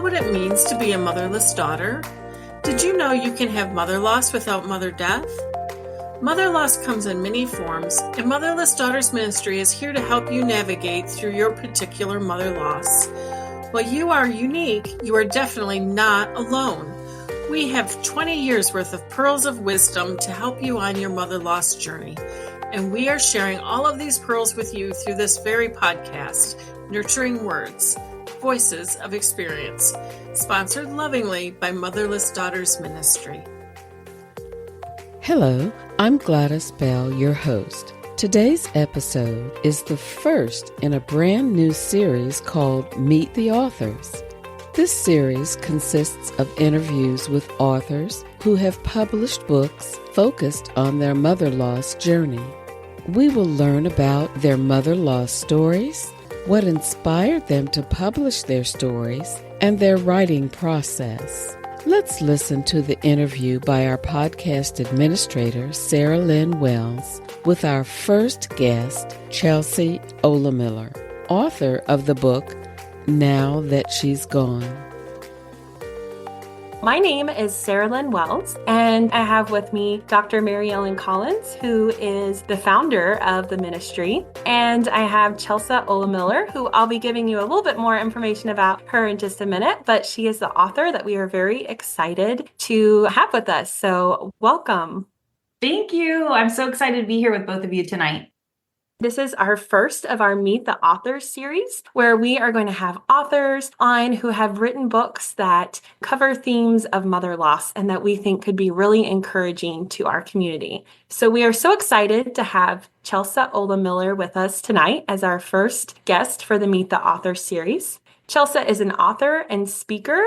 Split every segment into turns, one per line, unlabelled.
what it means to be a motherless daughter? Did you know you can have mother loss without mother death? Mother loss comes in many forms, and Motherless Daughters Ministry is here to help you navigate through your particular mother loss. While you are unique, you are definitely not alone. We have 20 years worth of pearls of wisdom to help you on your mother loss journey. And we are sharing all of these pearls with you through this very podcast, Nurturing Words, Voices of Experience, sponsored lovingly by Motherless Daughters Ministry.
Hello, I'm Gladys Bell, your host. Today's episode is the first in a brand new series called Meet the Authors. This series consists of interviews with authors who have published books focused on their mother loss journey. We will learn about their mother loss stories, what inspired them to publish their stories, and their writing process. Let's listen to the interview by our podcast administrator, Sarah Lynn Wells, with our first guest, Chelsea Ohlemiller, author of the book, Now That She's Gone.
My name is Sarah Lynn Wells, and I have with me Dr. Mary Ellen Collins, who is the founder of the ministry, and I have Chelsea Ohlemiller, who I'll be giving you a little bit more information about her in just a minute, but she is the author that we are very excited to have with us. So welcome.
Thank you. I'm so excited to be here with both of you tonight.
This is our first of our Meet the Authors series, where we are going to have authors on who have written books that cover themes of mother loss and that we think could be really encouraging to our community. So we are so excited to have Chelsea Ohlemiller with us tonight as our first guest for the Meet the Authors series. Chelsea is an author and speaker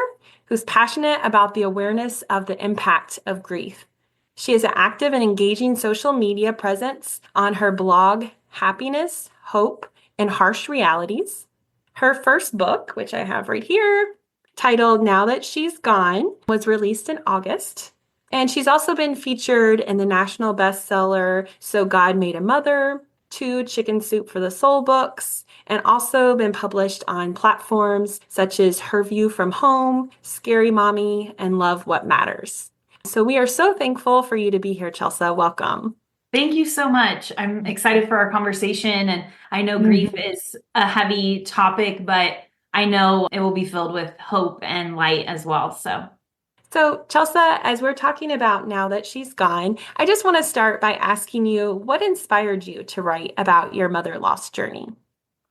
who's passionate about the awareness of the impact of grief. She has an active and engaging social media presence on her blog, Happiness, Hope, and Harsh Realities. Her first book, which I have right here, titled Now That She's Gone, was released in August. And she's also been featured in the national bestseller, So God Made a Mother, 2 Chicken Soup for the Soul books, and also been published on platforms such as Her View from Home, Scary Mommy, and Love What Matters. So we are so thankful for you to be here, Chelsea. Welcome.
Thank you so much. I'm excited for our conversation, and I know grief is a heavy topic, but I know it will be filled with hope and light as well. So
Chelsea, as we're talking about Now That She's Gone, I just want to start by asking you, what inspired you to write about your mother loss journey?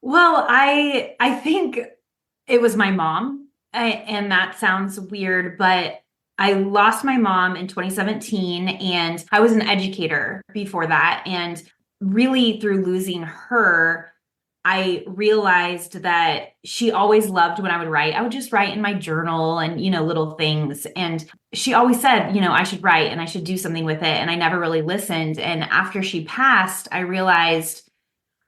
Well, I think it was my mom, and that sounds weird, but I lost my mom in 2017, and I was an educator before that. And really through losing her, I realized that she always loved when I would write. I would just write in my journal and, little things. And she always said, I should write and I should do something with it. And I never really listened. And after she passed, I realized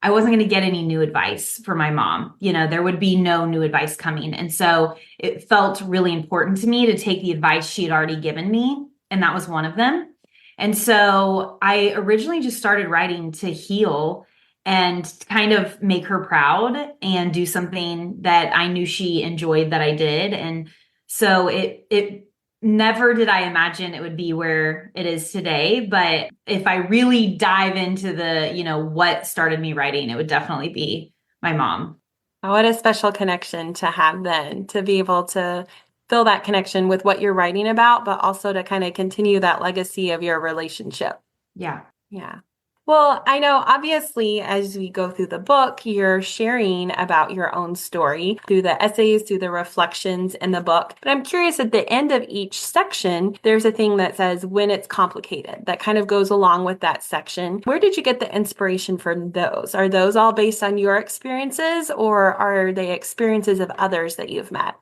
I wasn't going to get any new advice for my mom. There would be no new advice coming. And so it felt really important to me to take the advice she had already given me. And that was one of them. And so I originally just started writing to heal and kind of make her proud and do something that I knew she enjoyed that I did. And so it never did I imagine it would be where it is today. But if I really dive into the, what started me writing, it would definitely be my mom.
Oh, what a special connection to have then, to be able to feel that connection with what you're writing about, but also to kind of continue that legacy of your relationship.
Yeah.
Yeah. Well, I know obviously as we go through the book, you're sharing about your own story through the essays, through the reflections in the book. But I'm curious, at the end of each section, there's a thing that says when it's complicated that kind of goes along with that section. Where did you get the inspiration for those? Are those all based on your experiences, or are they experiences of others that you've met?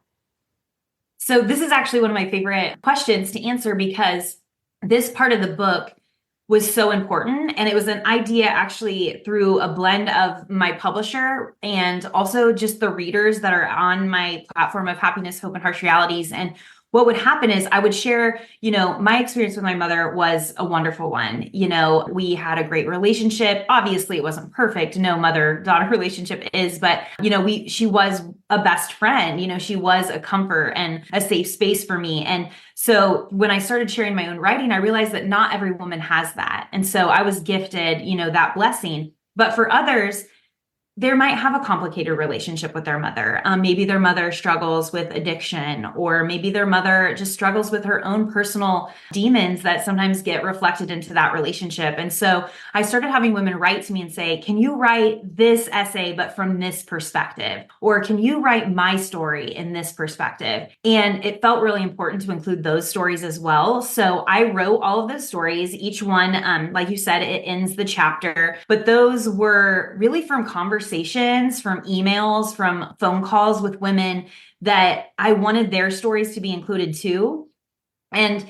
So this is actually one of my favorite questions to answer, because this part of the book was so important. And it was an idea actually through a blend of my publisher and also just the readers that are on my platform of Happiness, Hope, and Harsh Realities. And what would happen is I would share, my experience with my mother was a wonderful one. We had a great relationship. Obviously, it wasn't perfect. No mother-daughter relationship is, but, she was a best friend. She was a comfort and a safe space for me. And so when I started sharing my own writing, I realized that not every woman has that. And so I was gifted, that blessing. But for others, there might have a complicated relationship with their mother. Maybe their mother struggles with addiction, or maybe their mother just struggles with her own personal demons that sometimes get reflected into that relationship. And so I started having women write to me and say, can you write this essay, but from this perspective? Or can you write my story in this perspective? And it felt really important to include those stories as well. So I wrote all of those stories. Each one, like you said, it ends the chapter, but those were really from conversations, from emails, from phone calls with women that I wanted their stories to be included too. And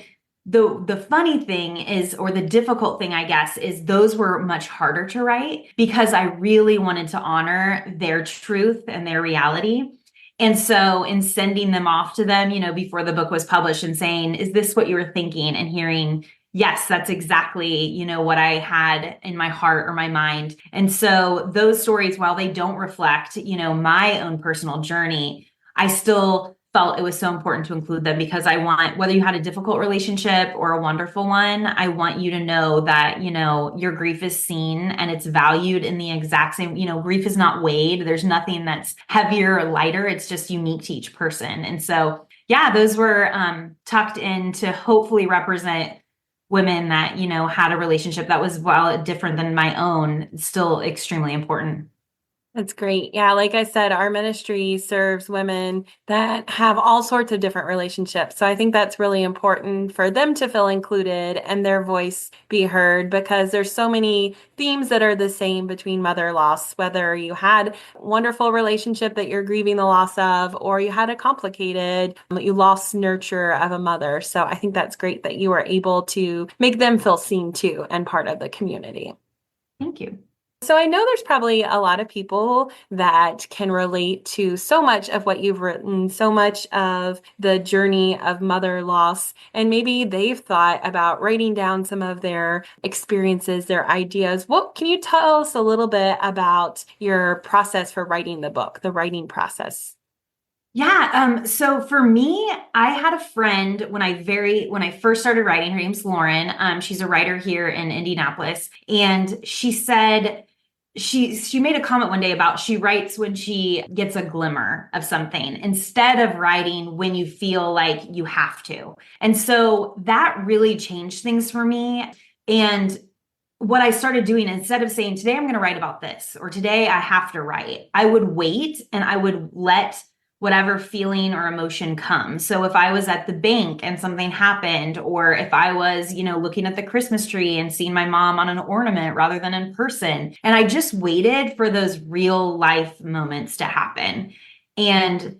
the funny thing is, or the difficult thing, I guess, is those were much harder to write because I really wanted to honor their truth and their reality. And so in sending them off to them, before the book was published and saying, is this what you were thinking? And hearing, yes, that's exactly, what I had in my heart or my mind. And so those stories, while they don't reflect, my own personal journey, I still felt it was so important to include them because I want, whether you had a difficult relationship or a wonderful one, I want you to know that, your grief is seen and it's valued in the exact same, grief is not weighed. There's nothing that's heavier or lighter. It's just unique to each person. And so, yeah, those were tucked in to hopefully represent women that, had a relationship that was, while different than my own, still extremely important.
That's great. Yeah, like I said, our ministry serves women that have all sorts of different relationships. So I think that's really important for them to feel included and their voice be heard, because there's so many themes that are the same between mother loss, whether you had a wonderful relationship that you're grieving the loss of, or you had a complicated, you lost nurture of a mother. So I think that's great that you were able to make them feel seen too and part of the community.
Thank you.
So I know there's probably a lot of people that can relate to so much of what you've written, so much of the journey of mother loss, and maybe they've thought about writing down some of their experiences, their ideas. Can you tell us a little bit about your process for writing the book, the writing process?
Yeah. So for me, I had a friend when I first started writing. Her name's Lauren. She's a writer here in Indianapolis, and she said she made a comment one day about she writes when she gets a glimmer of something instead of writing when you feel like you have to. And so that really changed things for me. And what I started doing, instead of saying, today I'm going to write about this, or today I have to write, I would wait and I would let whatever feeling or emotion comes. So if I was at the bank and something happened, or if I was, looking at the Christmas tree and seeing my mom on an ornament rather than in person, and I just waited for those real life moments to happen. And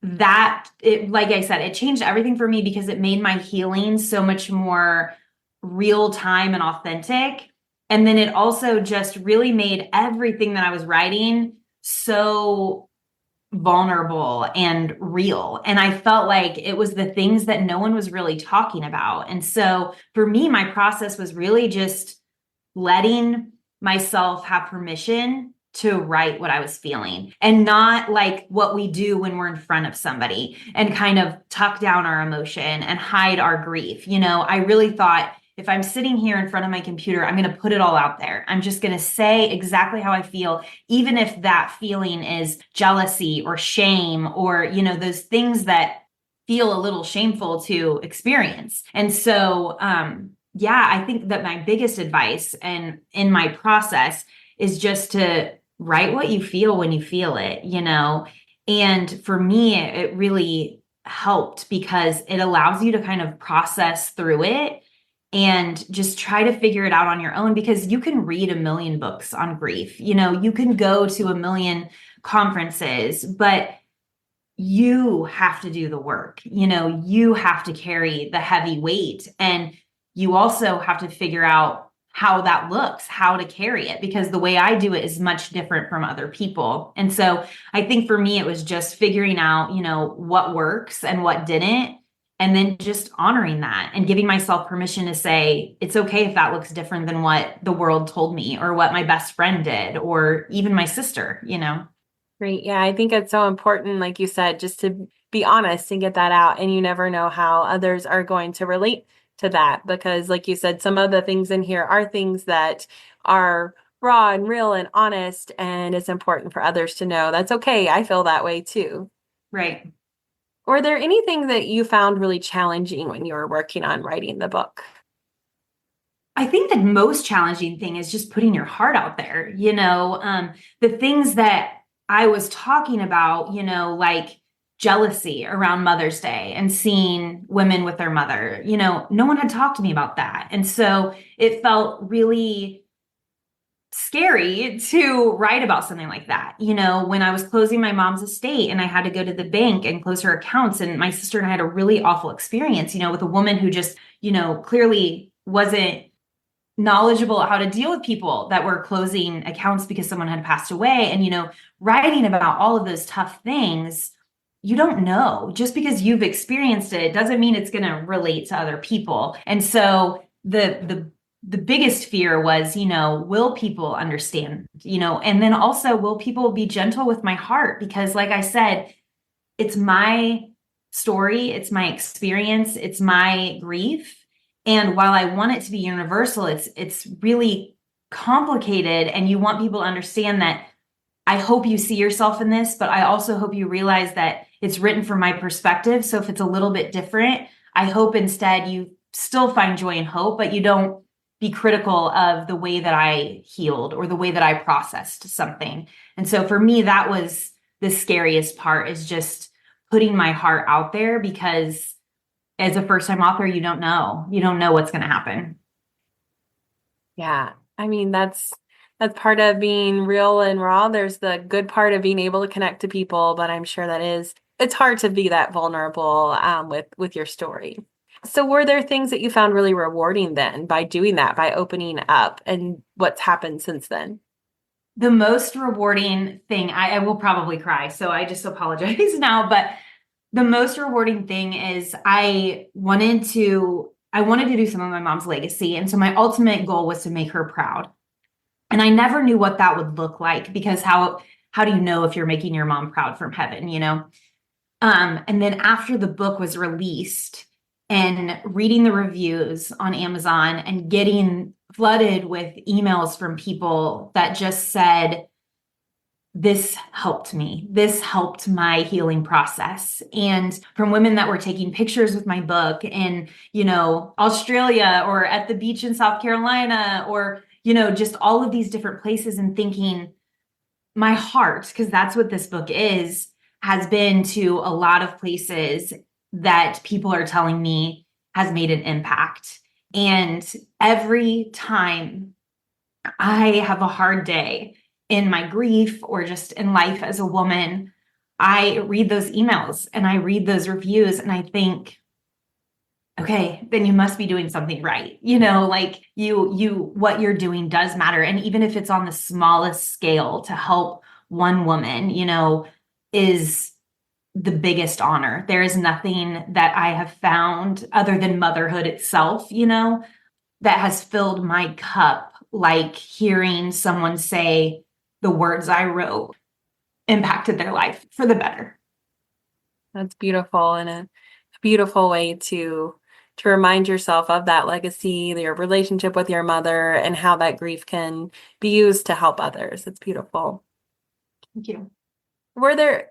that, like I said, it changed everything for me because it made my healing so much more real time and authentic. And then it also just really made everything that I was writing so vulnerable and real. And I felt like it was the things that no one was really talking about. And so for me, my process was really just letting myself have permission to write what I was feeling, and not like what we do when we're in front of somebody and kind of tuck down our emotion and hide our grief. I really thought, if I'm sitting here in front of my computer, I'm going to put it all out there. I'm just going to say exactly how I feel, even if that feeling is jealousy or shame or, those things that feel a little shameful to experience. And so, I think that my biggest advice and in my process is just to write what you feel when you feel it, And for me, it really helped because it allows you to kind of process through it and just try to figure it out on your own, because you can read a million books on grief. You can go to a million conferences, but you have to do the work. You have to carry the heavy weight, and you also have to figure out how that looks, how to carry it, because the way I do it is much different from other people. And so I think for me, it was just figuring out, what works and what didn't, and then just honoring that and giving myself permission to say, it's okay if that looks different than what the world told me or what my best friend did, or even my sister,
Great. Yeah, I think it's so important, like you said, just to be honest and get that out. And you never know how others are going to relate to that because, like you said, some of the things in here are things that are raw and real and honest. And it's important for others to know that's okay. I feel that way too.
Right.
Were there anything that you found really challenging when you were working on writing the book?
I think the most challenging thing is just putting your heart out there, the things that I was talking about, like jealousy around Mother's Day and seeing women with their mother, no one had talked to me about that. And so it felt really scary to write about something like that. When I was closing my mom's estate and I had to go to the bank and close her accounts, and my sister and I had a really awful experience, with a woman who just, clearly wasn't knowledgeable how to deal with people that were closing accounts because someone had passed away. And, writing about all of those tough things, you don't know. Just because you've experienced it doesn't mean it's going to relate to other people. And so the biggest fear was, will people understand, and then also, will people be gentle with my heart? Because like I said, it's my story, it's my experience, it's my grief. And while I want it to be universal, it's really complicated. And you want people to understand that I hope you see yourself in this, but I also hope you realize that it's written from my perspective. So if it's a little bit different, I hope instead you still find joy and hope, but you don't be critical of the way that I healed or the way that I processed something. And so for me, that was the scariest part, is just putting my heart out there, because as a first-time author, you don't know what's going to happen.
Yeah. I mean, that's part of being real and raw. There's the good part of being able to connect to people, but I'm sure it's hard to be that vulnerable with your story. So were there things that you found really rewarding then by doing that, by opening up, and what's happened since then?
The most rewarding thing, I will probably cry, so I just apologize now, but the most rewarding thing is I wanted to do some of my mom's legacy. And so my ultimate goal was to make her proud. And I never knew what that would look like, because how do you know if you're making your mom proud from heaven, And then after the book was released and reading the reviews on Amazon and getting flooded with emails from people that just said, this helped me. This helped my healing process. And from women that were taking pictures with my book in, Australia or at the beach in South Carolina, or, just all of these different places, and thinking my heart, because that's what this book is, has been to a lot of places that people are telling me has made an impact. And every time I have a hard day in my grief or just in life as a woman, I read those emails and I read those reviews and I think, okay, then you must be doing something right. Like what you're doing does matter. And even if it's on the smallest scale to help one woman, is the biggest honor. There is nothing that I have found other than motherhood itself, that has filled my cup like hearing someone say the words I wrote impacted their life for the better.
That's beautiful, and a beautiful way to remind yourself of that legacy, your relationship with your mother, and how that grief can be used to help others. It's beautiful.
Thank you.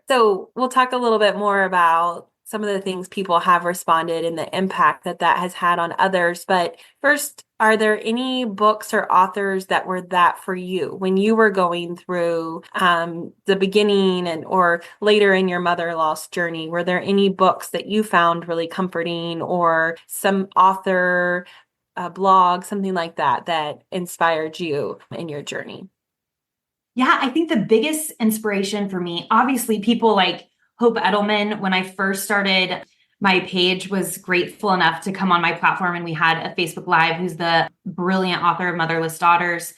So we'll talk a little bit more about some of the things people have responded and the impact that has had on others. But first, are there any books or authors that were that for you when you were going through the beginning or later in your mother loss journey? Were there any books that you found really comforting, or some author, a blog, something like that inspired you in your journey?
Yeah, I think the biggest inspiration for me, obviously people like Hope Edelman. When I first started my page, was grateful enough to come on my platform, and we had a Facebook Live, who's the brilliant author of Motherless Daughters.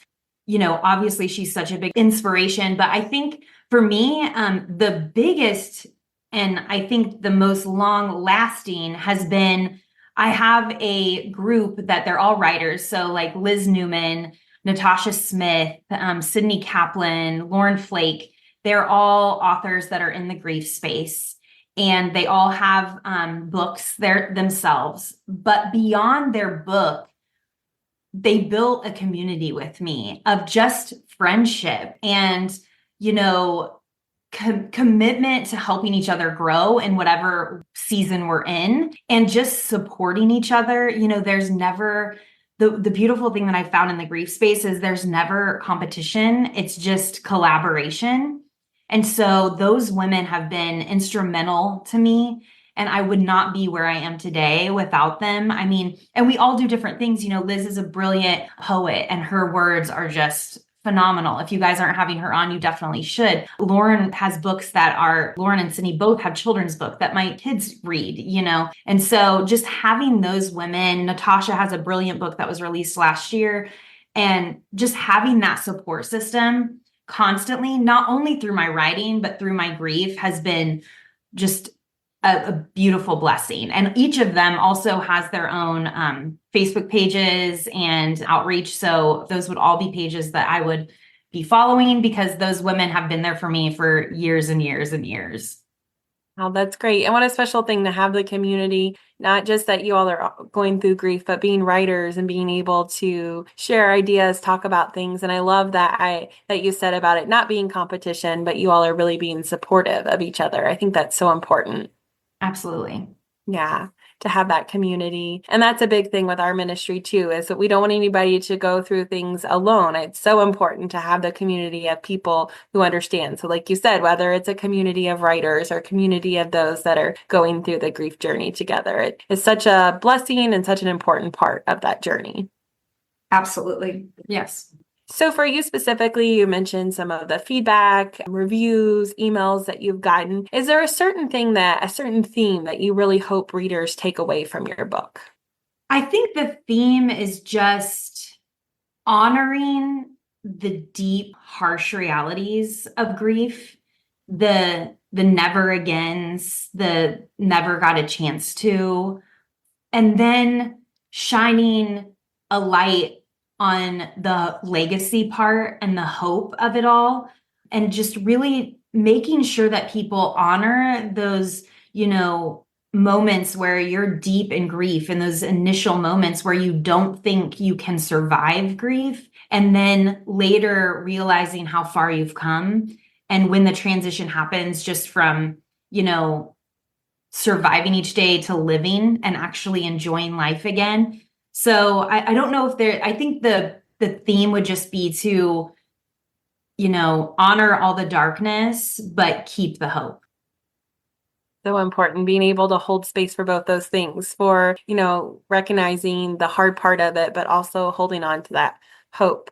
Obviously she's such a big inspiration, but I think for me, the biggest and I think the most long lasting has been, I have a group that they're all writers. So like Liz Newman, Natasha Smith, Sydney Kaplan, Lauren Flake, they're all authors that are in the grief space. And they all have books themselves. But beyond their book, they built a community with me of just friendship and, commitment to helping each other grow in whatever season we're in and just supporting each other. There's never the beautiful thing that I found in the grief space is there's never competition. It's just collaboration. And so those women have been instrumental to me. And I would not be where I am today without them. I mean, and we all do different things. Liz is a brilliant poet and her words are just phenomenal. If you guys aren't having her on, you definitely should. Lauren has books Lauren and Sydney both have children's book that my kids read, And so just having those women, Natasha has a brilliant book that was released last year, and just having that support system constantly, not only through my writing, but through my grief has been just a beautiful blessing. And each of them also has their own Facebook pages and outreach. So those would all be pages that I would be following because those women have been there for me for years and years and years.
Oh, that's great. And what a special thing to have the community, not just that you all are going through grief, but being writers and being able to share ideas, talk about things. And I love that you said about it not being competition, but you all are really being supportive of each other. I think that's so important.
Absolutely.
Yeah, to have that community. And that's a big thing with our ministry too, is that we don't want anybody to go through things alone. It's so important to have the community of people who understand. So like you said, whether it's a community of writers or community of those that are going through the grief journey together, it is such a blessing and such an important part of that journey.
Absolutely. Yes.
So for you specifically, you mentioned some of the feedback, reviews, emails that you've gotten. Is there a certain theme that you really hope readers take away from your book?
I think the theme is just honoring the deep, harsh realities of grief, the never agains, the never got a chance to, and then shining a light on the legacy part and the hope of it all, and just really making sure that people honor those, moments where you're deep in grief and those initial moments where you don't think you can survive grief. And then later realizing how far you've come. And when the transition happens just from, surviving each day to living and actually enjoying life again. So I don't know if I think the theme would just be to, honor all the darkness, but keep the hope.
So important, being able to hold space for both those things, for, recognizing the hard part of it, but also holding on to that hope.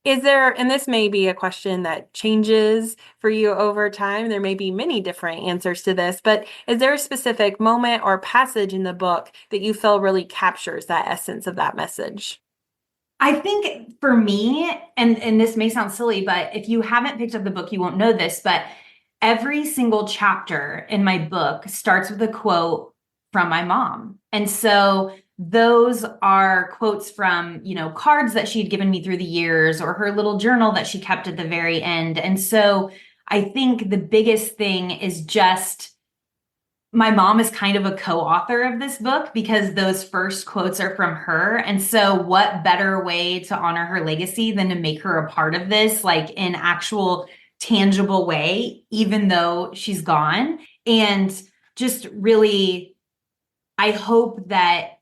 Is there, and this may be a question that changes for you over time, there may be many different answers to this, but is there a specific moment or passage in the book that you feel really captures that essence of that message?
I think for me, and this may sound silly, but if you haven't picked up the book, you won't know this, but every single chapter in my book starts with a quote from my mom. And so those are quotes from, cards that she'd given me through the years or her little journal that she kept at the very end. And so I think the biggest thing is just my mom is kind of a co-author of this book because those first quotes are from her. And so what better way to honor her legacy than to make her a part of this, like in actual tangible way, even though she's gone. And just really, I hope that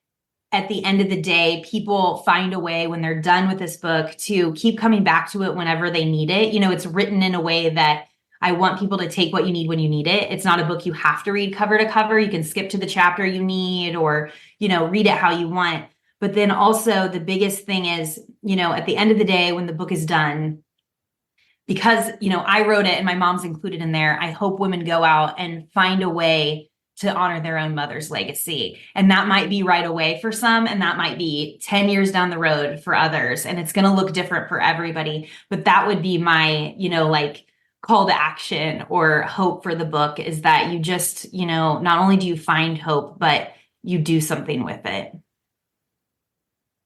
at the end of the day, people find a way when they're done with this book to keep coming back to it whenever they need it. It's written in a way that I want people to take what you need when you need it. It's not a book you have to read cover to cover. You can skip to the chapter you need or, read it how you want. But then also the biggest thing is, at the end of the day, when the book is done, because, I wrote it and my mom's included in there, I hope women go out and find a way to honor their own mother's legacy. And that might be right away for some, and that might be 10 years down the road for others. And it's going to look different for everybody. But that would be my, call to action or hope for the book is that you just, not only do you find hope, but you do something with it.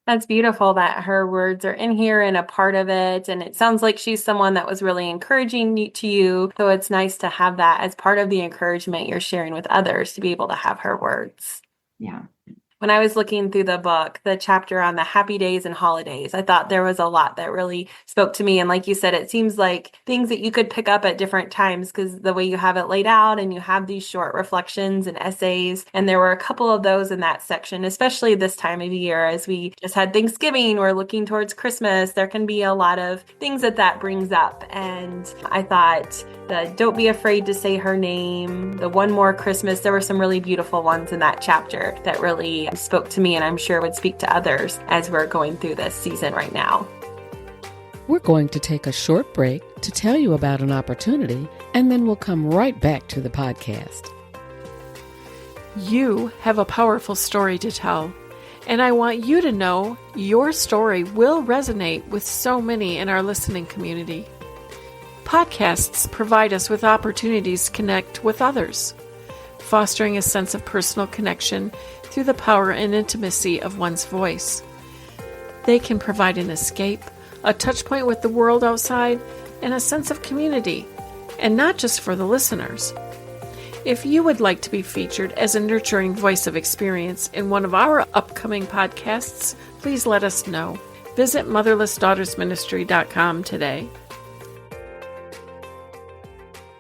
That's beautiful that her words are in here and a part of it. And it sounds like she's someone that was really encouraging to you. So it's nice to have that as part of the encouragement you're sharing with others, to be able to have her words.
Yeah.
When I was looking through the book, the chapter on the happy days and holidays, I thought there was a lot that really spoke to me. And like you said, it seems like things that you could pick up at different times because the way you have it laid out, and you have these short reflections and essays. And there were a couple of those in that section, especially this time of year as we just had Thanksgiving, we're looking towards Christmas. There can be a lot of things that brings up. And I thought the Don't Be Afraid to Say Her Name, the One More Christmas, there were some really beautiful ones in that chapter that really spoke to me, and I'm sure would speak to others as we're going through this season right now.
We're going to take a short break to tell you about an opportunity, and then we'll come right back to the podcast.
You have a powerful story to tell, and I want you to know your story will resonate with so many in our listening community. Podcasts provide us with opportunities to connect with others, fostering a sense of personal connection through the power and intimacy of one's voice. They can provide an escape, a touch point with the world outside, and a sense of community, and not just for the listeners. If you would like to be featured as a nurturing voice of experience in one of our upcoming podcasts, please let us know. Visit motherlessdaughtersministry.com today.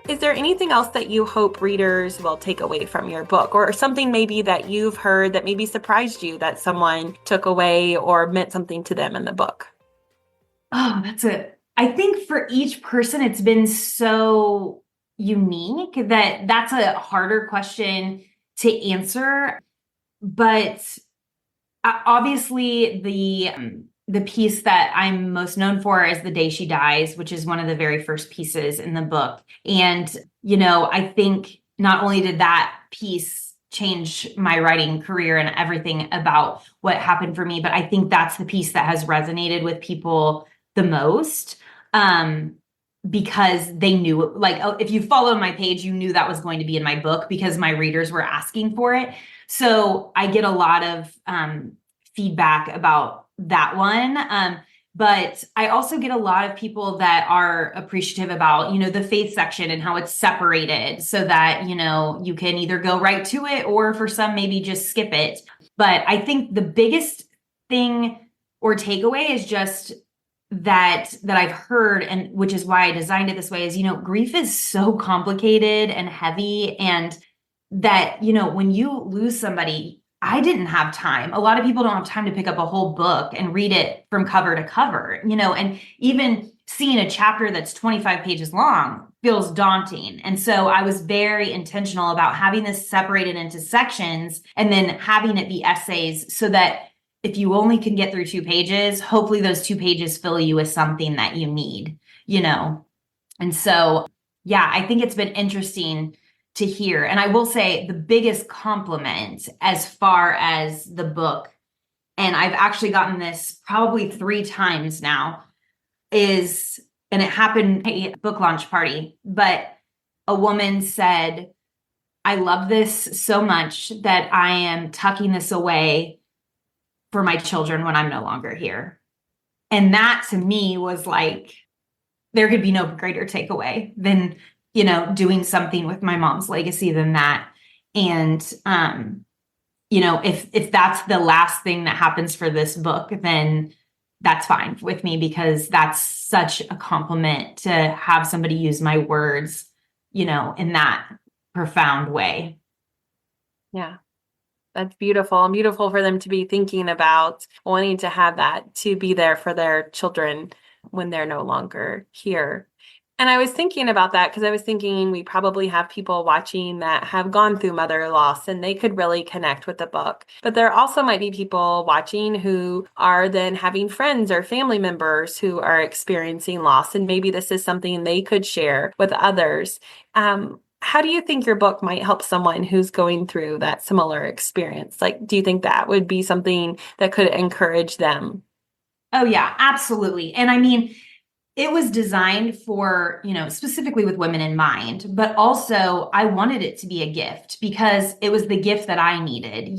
Is there anything else that you hope readers will take away from your book, or something maybe that you've heard that maybe surprised you that someone took away or meant something to them in the book?
Oh, I think for each person, it's been so unique that that's a harder question to answer. But obviously the piece that I'm most known for is The Day She Dies, which is one of the very first pieces in the book. And, I think not only did that piece change my writing career and everything about what happened for me, but I think that's the piece that has resonated with people the most. Because they knew, if you followed my page, you knew that was going to be in my book because my readers were asking for it. So I get a lot of feedback about that one. But I also get a lot of people that are appreciative about, the faith section and how it's separated so that, you can either go right to it or for some, maybe just skip it. But I think the biggest thing or takeaway is just that I've heard, and which is why I designed it this way, is, grief is so complicated and heavy, and that, when you lose somebody, I didn't have time. A lot of people don't have time to pick up a whole book and read it from cover to cover, and even seeing a chapter that's 25 pages long feels daunting. And so I was very intentional about having this separated into sections and then having it be essays so that if you only can get through 2 pages, hopefully those 2 pages fill you with something that you need, And so, yeah, I think it's been interesting to hear. And I will say the biggest compliment as far as the book, and I've actually gotten this probably 3 times now, and it happened at a book launch party, but a woman said, "I love this so much that I am tucking this away for my children when I'm no longer here." And that to me was like, there could be no greater takeaway than, doing something with my mom's legacy than that. And, if that's the last thing that happens for this book, then that's fine with me, because that's such a compliment to have somebody use my words, in that profound way.
Yeah. That's beautiful, and beautiful for them to be thinking about wanting to have that, to be there for their children when they're no longer here. And I was thinking about that because I was thinking we probably have people watching that have gone through mother loss and they could really connect with the book. But there also might be people watching who are then having friends or family members who are experiencing loss, and maybe this is something they could share with others. How do you think your book might help someone who's going through that similar experience? Do you think that would be something that could encourage them?
Oh, yeah, absolutely. And I mean, it was designed for, specifically with women in mind, but also I wanted it to be a gift because it was the gift that I needed.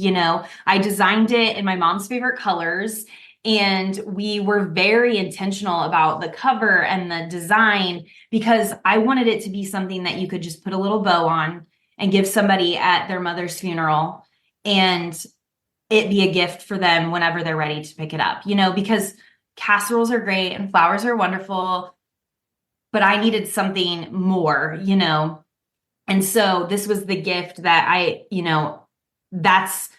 I designed it in my mom's favorite colors, and we were very intentional about the cover and the design because I wanted it to be something that you could just put a little bow on and give somebody at their mother's funeral, and it be a gift for them whenever they're ready to pick it up, because casseroles are great and flowers are wonderful, but I needed something more, And so this was the gift that that's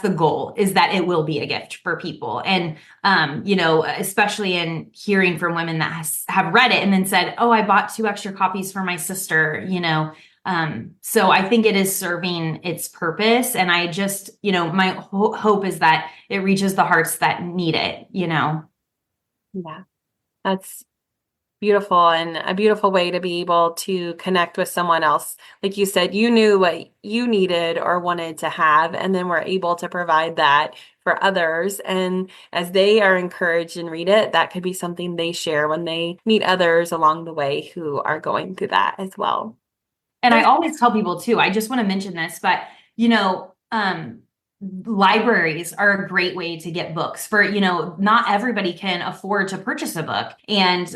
the goal, is that it will be a gift for people. And, especially in hearing from women that have read it and then said, oh, I bought 2 extra copies for my sister, so I think it is serving its purpose. And I just, my hope is that it reaches the hearts that need it,
Yeah, that's beautiful, and a beautiful way to be able to connect with someone else. Like you said, you knew what you needed or wanted to have, and then were able to provide that for others. And as they are encouraged and read it, that could be something they share when they meet others along the way who are going through that as well.
And I always tell people too, I just want to mention this, but libraries are a great way to get books for, not everybody can afford to purchase a book. And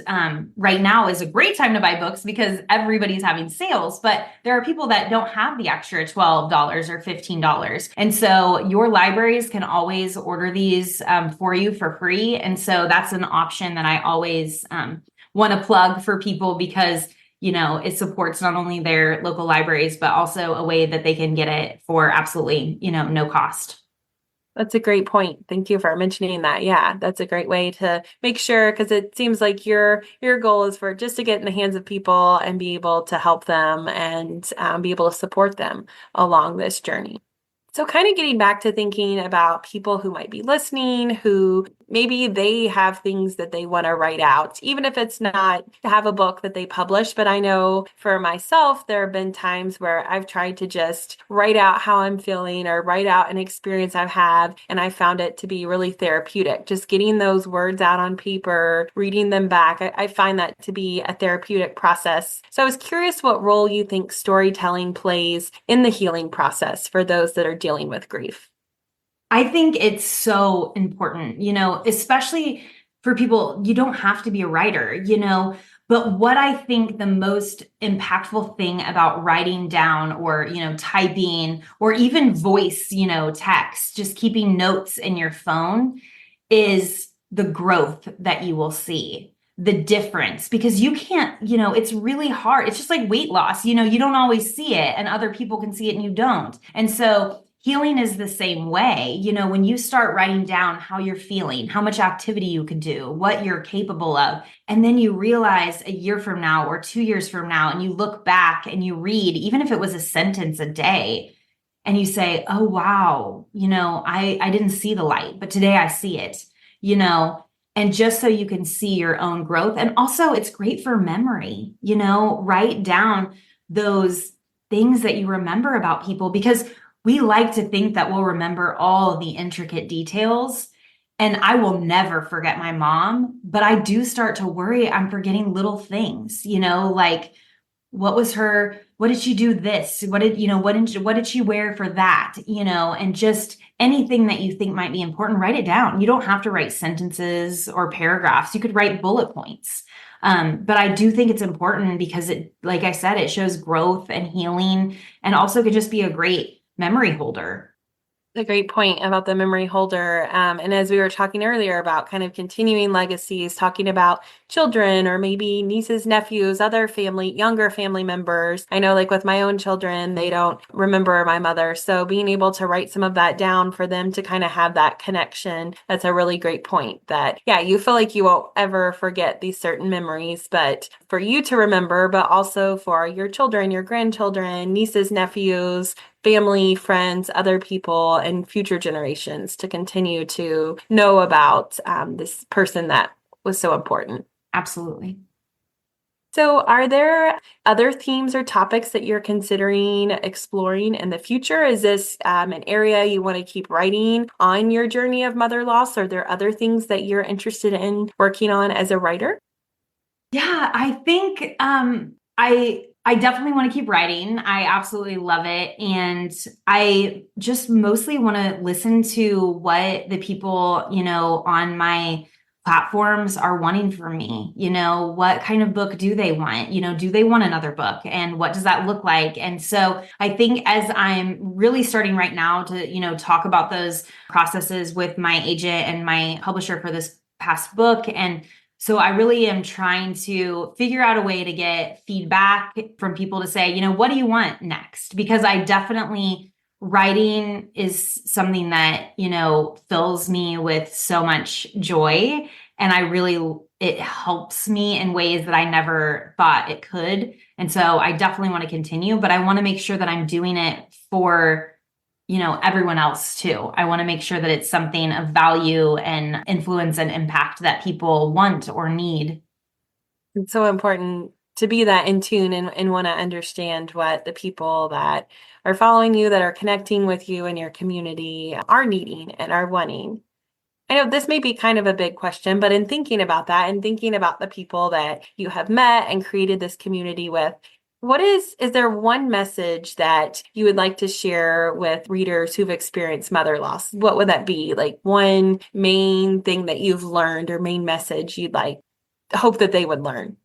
right now is a great time to buy books because everybody's having sales, but there are people that don't have the extra $12 or $15. And so your libraries can always order these for you for free. And so that's an option that I always want to plug for people because it supports not only their local libraries, but also a way that they can get it for absolutely, no cost.
That's a great point. Thank you for mentioning that. Yeah, that's a great way to make sure, because it seems like your goal is for just to get in the hands of people and be able to help them and be able to support them along this journey. So kind of getting back to thinking about people who might be listening, who maybe they have things that they want to write out, even if it's not to have a book that they publish. But I know for myself, there have been times where I've tried to just write out how I'm feeling or write out an experience I've had. And I found it to be really therapeutic. Just getting those words out on paper, reading them back. I find that to be a therapeutic process. So I was curious what role you think storytelling plays in the healing process for those that are dealing with grief.
I think it's so important, especially for people, you don't have to be a writer, but what I think the most impactful thing about writing down or, typing or even voice, text, just keeping notes in your phone is the growth that you will see, the difference, because you can't, it's really hard. It's just like weight loss, you don't always see it and other people can see it and you don't. And so healing is the same way. When you start writing down how you're feeling, how much activity you could do, what you're capable of, and then you realize a year from now or 2 years from now, and you look back and you read, even if it was a sentence a day, and you say, oh, wow, I didn't see the light, but today I see it, and just so you can see your own growth. And also it's great for memory, write down those things that you remember about people, because we like to think that we'll remember all the intricate details. And I will never forget my mom, but I do start to worry I'm forgetting little things, like what did she do this? What did she wear for that? And just anything that you think might be important, write it down. You don't have to write sentences or paragraphs. You could write bullet points. But I do think it's important because it, like I said, it shows growth and healing, and also could just be a great memory holder.
A great point about the memory holder. And as we were talking earlier about kind of continuing legacies, talking about children or maybe nieces, nephews, other younger family members. I know like with my own children, they don't remember my mother. So being able to write some of that down for them to kind of have that connection, that's a really great point that, yeah, you feel like you won't ever forget these certain memories, but for you to remember, but also for your children, your grandchildren, nieces, nephews, family, friends, other people, and future generations to continue to know about this person that was so important.
Absolutely.
So are there other themes or topics that you're considering exploring in the future? Is this an area you want to keep writing on your journey of mother loss? Are there other things that you're interested in working on as a writer?
Yeah, I think I definitely want to keep writing. I absolutely love it. And I just mostly want to listen to what the people, on my platforms are wanting from me. What kind of book do they want? Do they want another book? And what does that look like? And so I think as I'm really starting right now to, talk about those processes with my agent and my publisher for this past book, and so I really am trying to figure out a way to get feedback from people to say, what do you want next? Because I definitely, writing is something that, fills me with so much joy. And it helps me in ways that I never thought it could. And so I definitely want to continue, but I want to make sure that I'm doing it for everyone else too. I want to make sure that it's something of value and influence and impact that people want or need.
It's so important to be that in tune and want to understand what the people that are following you, that are connecting with you in your community are needing and are wanting. I know this may be kind of a big question, but in thinking about that and thinking about the people that you have met and created this community with, is there one message that you would like to share with readers who've experienced mother loss? What would that be? Like one main thing that you've learned or main message you'd hope that they would learn?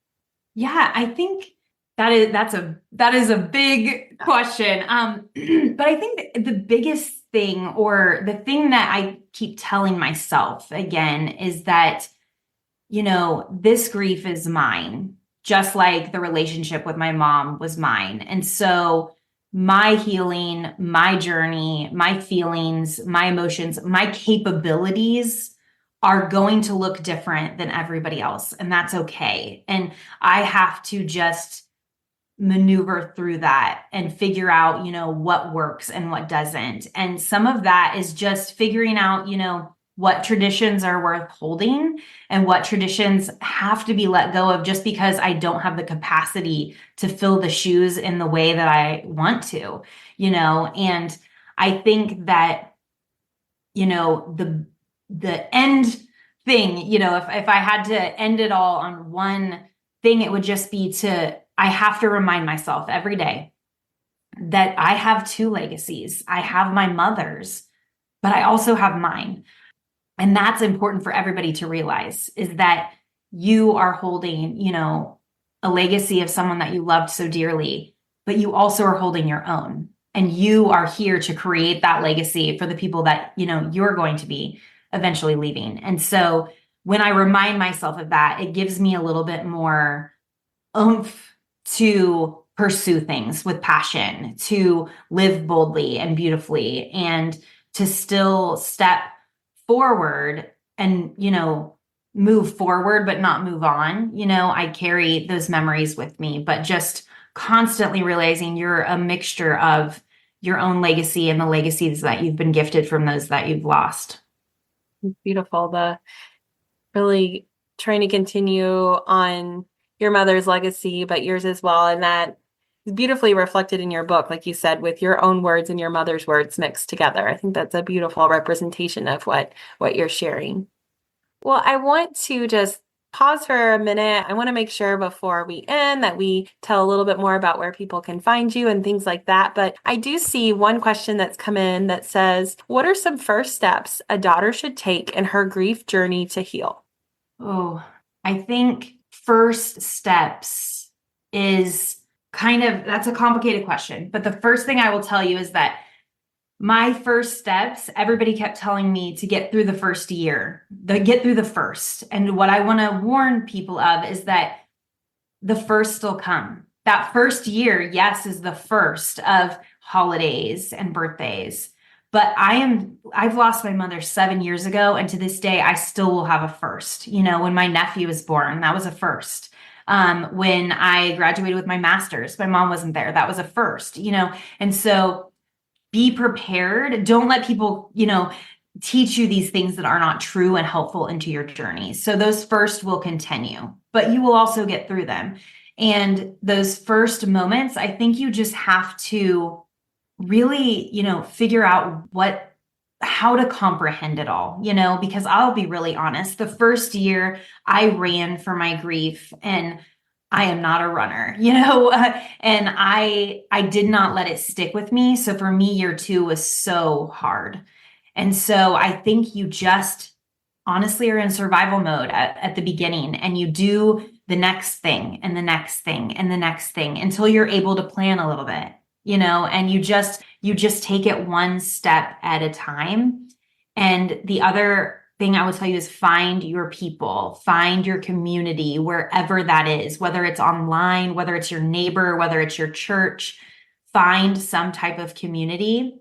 Yeah, I think that is a big question. But I think the biggest thing, or the thing that I keep telling myself again, is that, this grief is mine, just like the relationship with my mom was mine. And so my healing, my journey, my feelings, my emotions, my capabilities are going to look different than everybody else. And that's okay. And I have to just maneuver through that and figure out, what works and what doesn't. And some of that is just figuring out, what traditions are worth holding and what traditions have to be let go of just because I don't have the capacity to fill the shoes in the way that I want to, and I think that, the end thing, if I had to end it all on one thing, it would just be I have to remind myself every day that I have two legacies. I have my mother's, but I also have mine. And that's important for everybody to realize, is that you are holding, a legacy of someone that you loved so dearly, but you also are holding your own. And you are here to create that legacy for the people that, you're going to be eventually leaving. And so when I remind myself of that, it gives me a little bit more oomph to pursue things with passion, to live boldly and beautifully, and to still step forward and, move forward, but not move on. I carry those memories with me, but just constantly realizing you're a mixture of your own legacy and the legacies that you've been gifted from those that you've lost.
Beautiful. The really trying to continue on your mother's legacy, but yours as well. And that is beautifully reflected in your book, like you said, with your own words and your mother's words mixed together. I think that's a beautiful representation of what you're sharing. Well, I want to just pause for a minute. I want to make sure before we end that we tell a little bit more about where people can find you and things like that. But I do see one question that's come in that says, what are some first steps a daughter should take in her grief journey to heal?
Oh, I think first steps is that's a complicated question. But the first thing I will tell you is that my first steps, everybody kept telling me to get through the first year, get through the first. And what I want to warn people of is that the first still come. That first year, yes, is the first of holidays and birthdays. But I've lost my mother 7 years ago. And to this day, I still will have a first. When my nephew was born, that was a first. When I graduated with my master's, my mom wasn't there. That was a first, and so be prepared. Don't let people, teach you these things that are not true and helpful into your journey. So those first will continue, but you will also get through them. And those first moments, I think you just have to really, figure out what how to comprehend it all, because I'll be really honest. The first year I ran for my grief, and I am not a runner, and I did not let it stick with me. So for me, year 2 was so hard. And so I think you just honestly are in survival mode at the beginning, and you do the next thing and the next thing and the next thing until you're able to plan a little bit, and you just take it one step at a time. And the other thing I would tell you is find your people, find your community, wherever that is, whether it's online, whether it's your neighbor, whether it's your church, find some type of community.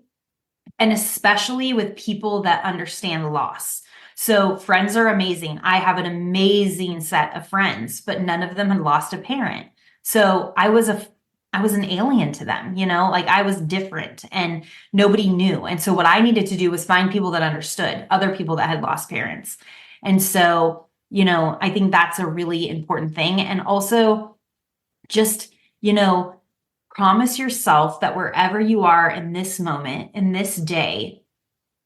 And especially with people that understand loss. So friends are amazing. I have an amazing set of friends, but none of them had lost a parent. So I was an alien to them, like I was different and nobody knew. And so what I needed to do was find people that understood, other people that had lost parents. And so, I think that's a really important thing. And also just, promise yourself that wherever you are in this moment, in this day,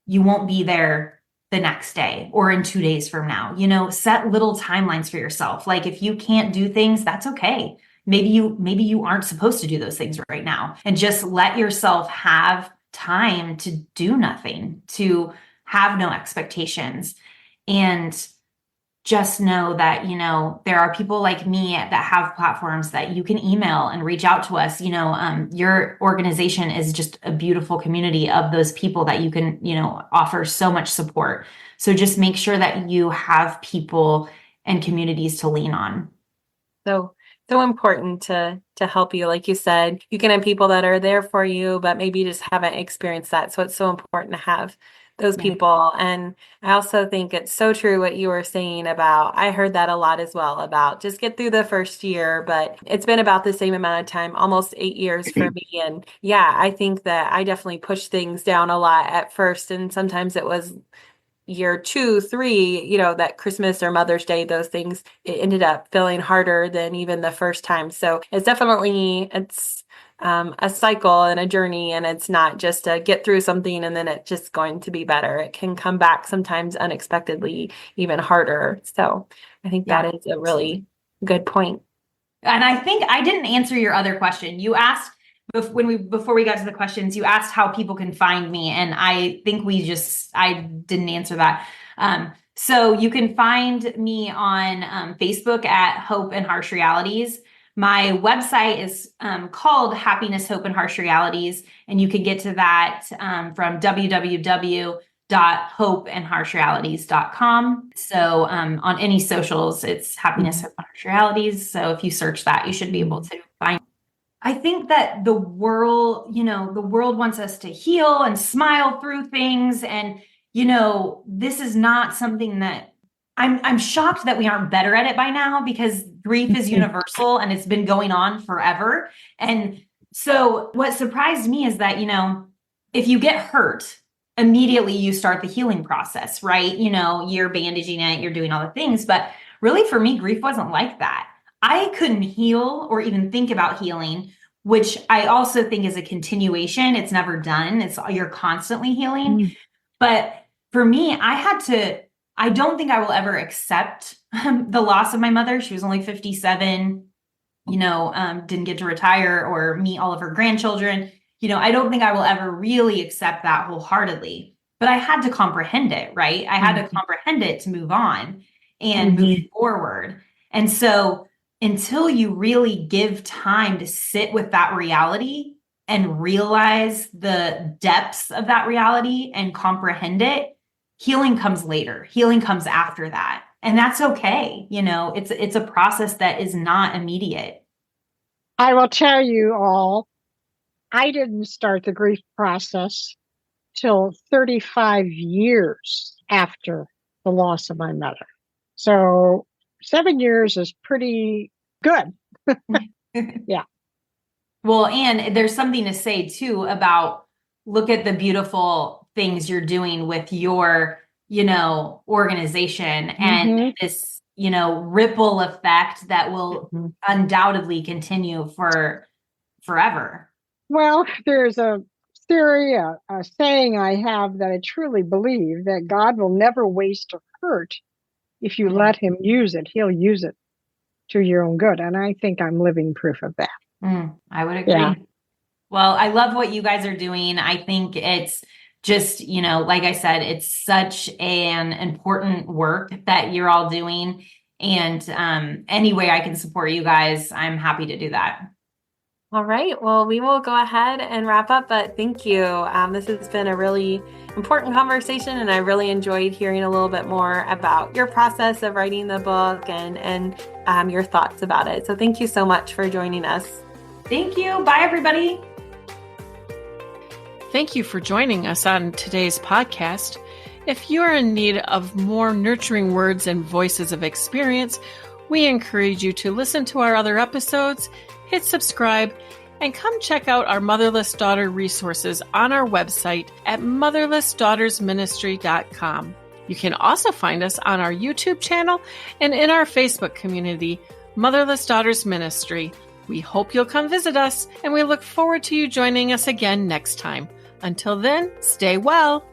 you won't be there the next day or in 2 days from now. Set little timelines for yourself. Like if you can't do things, that's okay. Maybe you aren't supposed to do those things right now, and just let yourself have time to do nothing, to have no expectations. And just know that, there are people like me that have platforms that you can email and reach out to us. Your organization is just a beautiful community of those people that you can, offer so much support. So just make sure that you have people and communities to lean on.
So important to help you. Like you said, you can have people that are there for you, but maybe you just haven't experienced that. So it's so important to have those people. And I also think it's so true what you were saying about, I heard that a lot as well, about just get through the first year, but it's been about the same amount of time, almost 8 years for me. And yeah, I think that I definitely pushed things down a lot at first. And sometimes it was year 2, 3, that Christmas or Mother's Day, those things, it ended up feeling harder than even the first time. So it's a cycle and a journey, and it's not just to get through something and then it's just going to be better. It can come back sometimes unexpectedly, even harder. So I think that is a really good point.
And I think I didn't answer your other question. You asked before we got to the questions, you asked how people can find me. And I think I didn't answer that. So you can find me on Facebook at Hope and Harsh Realities. My website is called Happiness, Hope, and Harsh Realities. And you can get to that from www.hopeandharshrealities.com. So on any socials, it's Happiness, Hope, and Harsh Realities. So if you search that, you should be able to find. I think that the world wants us to heal and smile through things. And, this is not something that I'm shocked that we aren't better at it by now, because grief is universal and it's been going on forever. And so what surprised me is that, if you get hurt, immediately you start the healing process, right? You're bandaging it, you're doing all the things. But really for me, grief wasn't like that. I couldn't heal or even think about healing, which I also think is a continuation. It's never done. You're constantly healing. But for me, I don't think I will ever accept the loss of my mother. She was only 57, didn't get to retire or meet all of her grandchildren. I don't think I will ever really accept that wholeheartedly, but I had to comprehend it, right? I had to comprehend it to move on and move forward. And so until you really give time to sit with that reality and realize the depths of that reality and comprehend it, healing comes later. Healing comes after that. And that's okay. It's a process that is not immediate.
I will tell you all, I didn't start the grief process till 35 years after the loss of my mother. So 7 years is pretty good. Yeah.
Well, and there's something to say too about, look at the beautiful things you're doing with your, organization and this, ripple effect that will undoubtedly continue for forever.
Well, there's a theory, a saying I have that I truly believe, that God will never waste or hurt. If you let him use it, he'll use it to your own good. And I think I'm living proof of that.
I would agree.
Yeah.
Well, I love what you guys are doing. I think it's just, like I said, it's such an important work that you're all doing. And any way I can support you guys, I'm happy to do that.
All right. Well, we will go ahead and wrap up, but thank you. This has been a really important conversation, and I really enjoyed hearing a little bit more about your process of writing the book and your thoughts about it. So thank you so much for joining us.
Thank you. Bye, everybody.
Thank you for joining us on today's podcast. If you are in need of more nurturing words and voices of experience, we encourage you to listen to our other episodes, hit subscribe, and come check out our Motherless Daughter resources on our website at motherlessdaughtersministry.com. You can also find us on our YouTube channel and in our Facebook community, Motherless Daughters Ministry. We hope you'll come visit us, and we look forward to you joining us again next time. Until then, stay well.